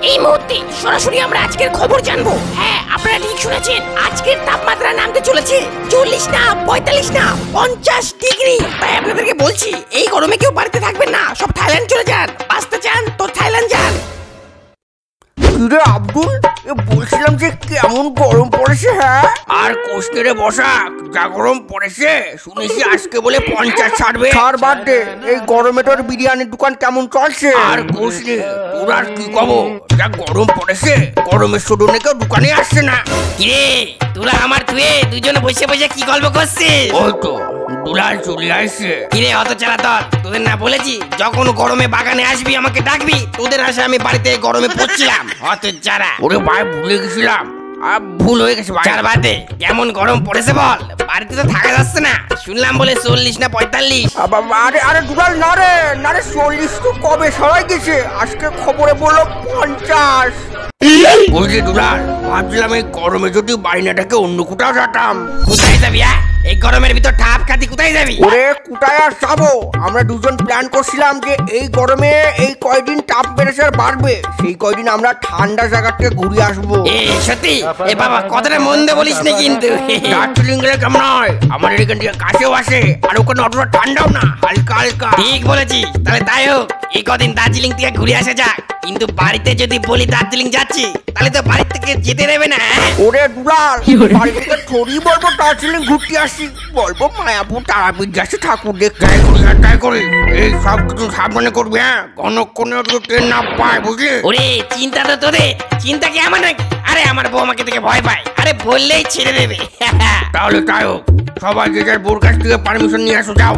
এই মুহূর্তে সরাসরি আমরা আজকের খবর জানবো। হ্যাঁ, আপনারা ঠিক শুনেছেন, আজকের তাপমাত্রা নামতে চলেছে 40 না 45 না 50 ডিগ্রি। তাই আপনাদেরকে বলছি, এই গরমে কেউ বাড়িতে থাকবেন না, সব থাইল্যান্ড চলে যান। বাঁচতে চান তো থাইল্যান্ড যান। কিরে আব্দুল, বলছিলাম যে কেমন গরম পড়েছে। হ্যাঁ, আর কোস্টেরে বসা, যা গরম পড়েছে শুনেছি আজকে বলে 50 ছাড়বে। ছাড় বাদ দে, এই গরমে তোর বিরিয়ানির দোকান কেমন চলছে? আর কোস্টে তোর আর কি কব, যা গরম পড়েছে গরমের শোডনে কেউ দোকানে আসছে না। কিরে তোরা আমার তুয়ে দুজনে বসে বসে কি গল্প করছিস? ওই তো দুলাল চলে আসছে। কিরে অত চালা দল, তোদের না বলেছি যখন গরমে বাগানে আসবি আমাকে ডাকবি? তোদের আসে আমি বাড়িতে গরমে পড়ছিলাম। অত চারা, ওরে ভাই ভুলে গেছিলাম, ভুল হয়ে গেছে ভাই। চার বাদে কেমন গরম পড়েছে বল, বাড়িতে তো থাকা যাচ্ছে না। শুনলাম বলে 40 না 45। আরে আরে দুলাল, না রে 40 তো কবে সবাই গেছে, আজকে খবরে বললো 50। বুঝলি দুলাল, ভাবছিলাম এই গরমে যদি বাইনাটাকে অন্য কোথাও যেতাম। কোথায় যাবি? এই গরমের ভিতর ঠাপ খাতি কোথায় যাবি? ওরে কোথায় আর যাবো, আমরা দুজন প্ল্যান করছিলাম যে এই গরমে এই কয়দিন টেম্পারেচার বাড়বে, সেই কয়দিন আমরা ঠান্ডা জায়গা থেকে ঘুরে আসবো। সত্যি? এ বাবা, কথাটা মন দিয়ে বলিস না কিন্তু। দার্জিলিং গেলে কেমন হয়? আমাদের এখান থেকে কাছেও আসে, আর ওখানে অতটা ঠান্ডাও না, হালকা হালকা। ঠিক বলেছিস, তাহলে তাই হোক, এই কদিন দার্জিলিং থেকে ঘুরে আসা যাক। কিন্তু বাড়িতে যদি বলি দার্জিলিং যাচ্ছি, তাহলে তো বাড়ি থেকে যেতে দেবে না। ওরে দুলাল, বাড়ি থেকে থোড়ি বলবো দার্জিলিং ঘুরতে আসি, বলবো মায়াপুর তারাপীঠ যাচ্ছি ঠাকুর দেখতে। তাই করি, এই সব কিছু সাবধানে করবি। হ্যাঁ, কোনো ট্রেন না পায়, বুঝলি? ওরে চিন্তা তো তোদের, চিন্তা কি আমার নাকি? আরে আমার বউ আমাকে থেকে ভয় পায়, আরে বললেই ছেড়ে দেবে। তাহলে তাই হোক, সবাই যে যার বোর কাছ থেকে পারমিশন নিয়ে আসো, যাও।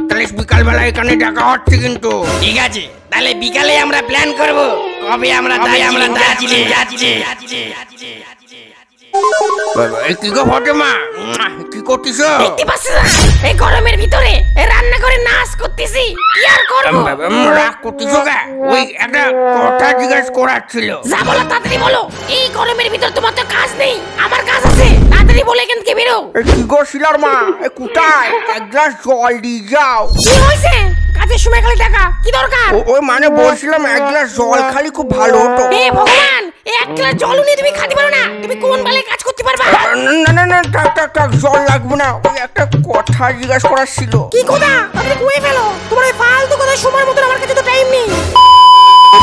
তাহলে বিকালবেলা এখানে দেখা হচ্ছে কিন্তু। ঠিক আছে, তাহলে বিকালে আমরা প্ল্যান করব কবে আমরা দার্জিলিং যাচ্ছি। কি গো ফটেমা, কি করতিস? দেখতে পাচ্ছ না, এই গরমের ভিতরে রান্না করে নাচ করতেছি, কি আর করব? রাগ করতিস কে? ওই একটা কথা জিজ্ঞেস করার ছিল। যা বলো তাড়াতাড়ি বলো। এই গরমের ভিতর তোমার তো কাজ নেই, আমার কাজ আছে, তাড়াতাড়ি বলে এখান থেকে বেরো। কি গো শিলার মা, কোথায়? এক গ্লাস জল দিয়ে যাও। কি হয়েছে? কাজের সময় খালি টাকা, কি দরকার? ওই মানে বলছিলাম এক গ্লাস জল খালি খুব ভালো হতো। এ ভগবান, এক গ্লাস জল নিয়ে তুমি খাতে পারো না? তুমি কোন বেলায় কাজ করতে পারবা? না থাক, জল লাগবে না, ওই একটা কথা জিজ্ঞাসা করার ছিল। কি কথা? আপনি কয়ে ফেলো, তোমার এই ফালতু কথা সময় মতো আমার কাছে তো টাইম নেই।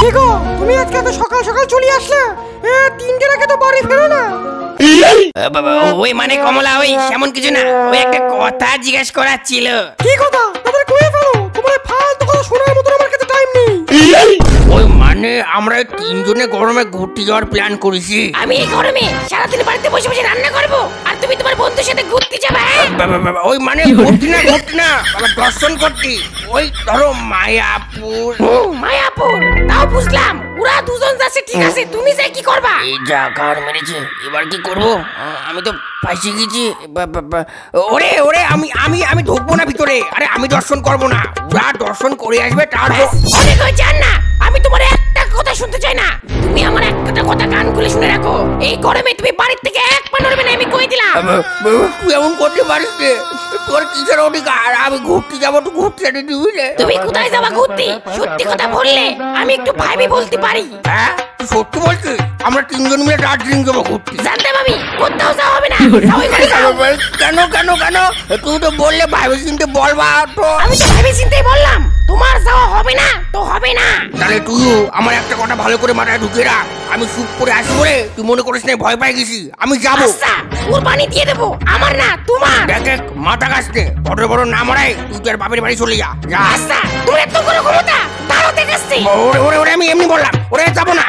দেখো, তুমি আজকে এত সকাল সকাল চলে আসলে, 3টের আগে তো বাড়ি ফেরো না। ওই মানে কমলা, ওই এমন কিছু না, ওই একটা কথা জিজ্ঞেস করার ছিল। কি কথা? তাহলে কয়ে ফেলো, তোমার এই ফালতু কথা শোনার মতো আমার কাছে টাইম নেই। ওই মানে আমরা 3 জনে গরমে ঘুরতে যাওয়ার প্ল্যান করেছি। আমি এই গরমে সারাদিন বাড়িতে বসে বসে রান্না করব, আর তুমি তোমার বন্ধুর সাথে ঘুরতে যাবে? ওই মানে ঘুরতে না বাবা, দর্শন করতে। ওই ধরো মায়াপুর। মায়াপুর? তাও বুঝলাম, ওরা দুজন যাচ্ছে, ঠিক আছে, তুমি যাই কি করবা? এই যা ঘর মেরেছে, এবার কি করব? আমি তো ফাঁসি গেছি। ওরে আমি ঢুকবো না ভিতরে। আরে আমি দর্শন করবো না, ওরা দর্শন করে আসবে। তারপর অনেক হয়ে যান না, আমি তোমার একটা কথা শুনতে চাই না। তুমি আমার একটা কথা কান খুলে শুনে রাখো, এই গরমে তুমি বাড়ির থেকে এক পা নড়বে না, আমি কই দিলাম। তুই এমন করতে পারিস রে? তোর কিসের অধিকার? আমি ঘুরতে যাবো তো ঘুরতে দিবি রে? তুমি কোথায় যাবা ঘুরতে? সত্যি কথা বললে আমি একটু ভাবি বলতে পারি। হ্যাঁ, তুই সত্যি বলছিস? আমরা 3 জন মিলে দার্জিলিং যাবো ঘুরতে। জানতাম আমি, কোথাও যাওয়া হবে না। কেন? তুই তো বললে ভাবি চিনতে বলবা তো। আমি তো ভাবি চিন্তাই বললাম, তোমার যাওয়া হবে না তো হবে না। তাহলে তুইও আমার একটা কথা ভালো করে মাথায় ঢুকে রাখ, আমি চুপ করে আসি বলে তুই মনে করিস না ভয় পাই গেছি। আমি যাবো। আচ্ছা, কুরবানি দিয়ে দেবো, আমার না তোমার। দেখ মাথা কাছতে বড় না মারাই, তুই তোর বাপের বাড়ি চলে যা। আচ্ছা, তোর এত বড় ক্ষমতা, তারও দেখাচ্ছি। ওরে আমি এমনি বললাম, ওরে যাবো না।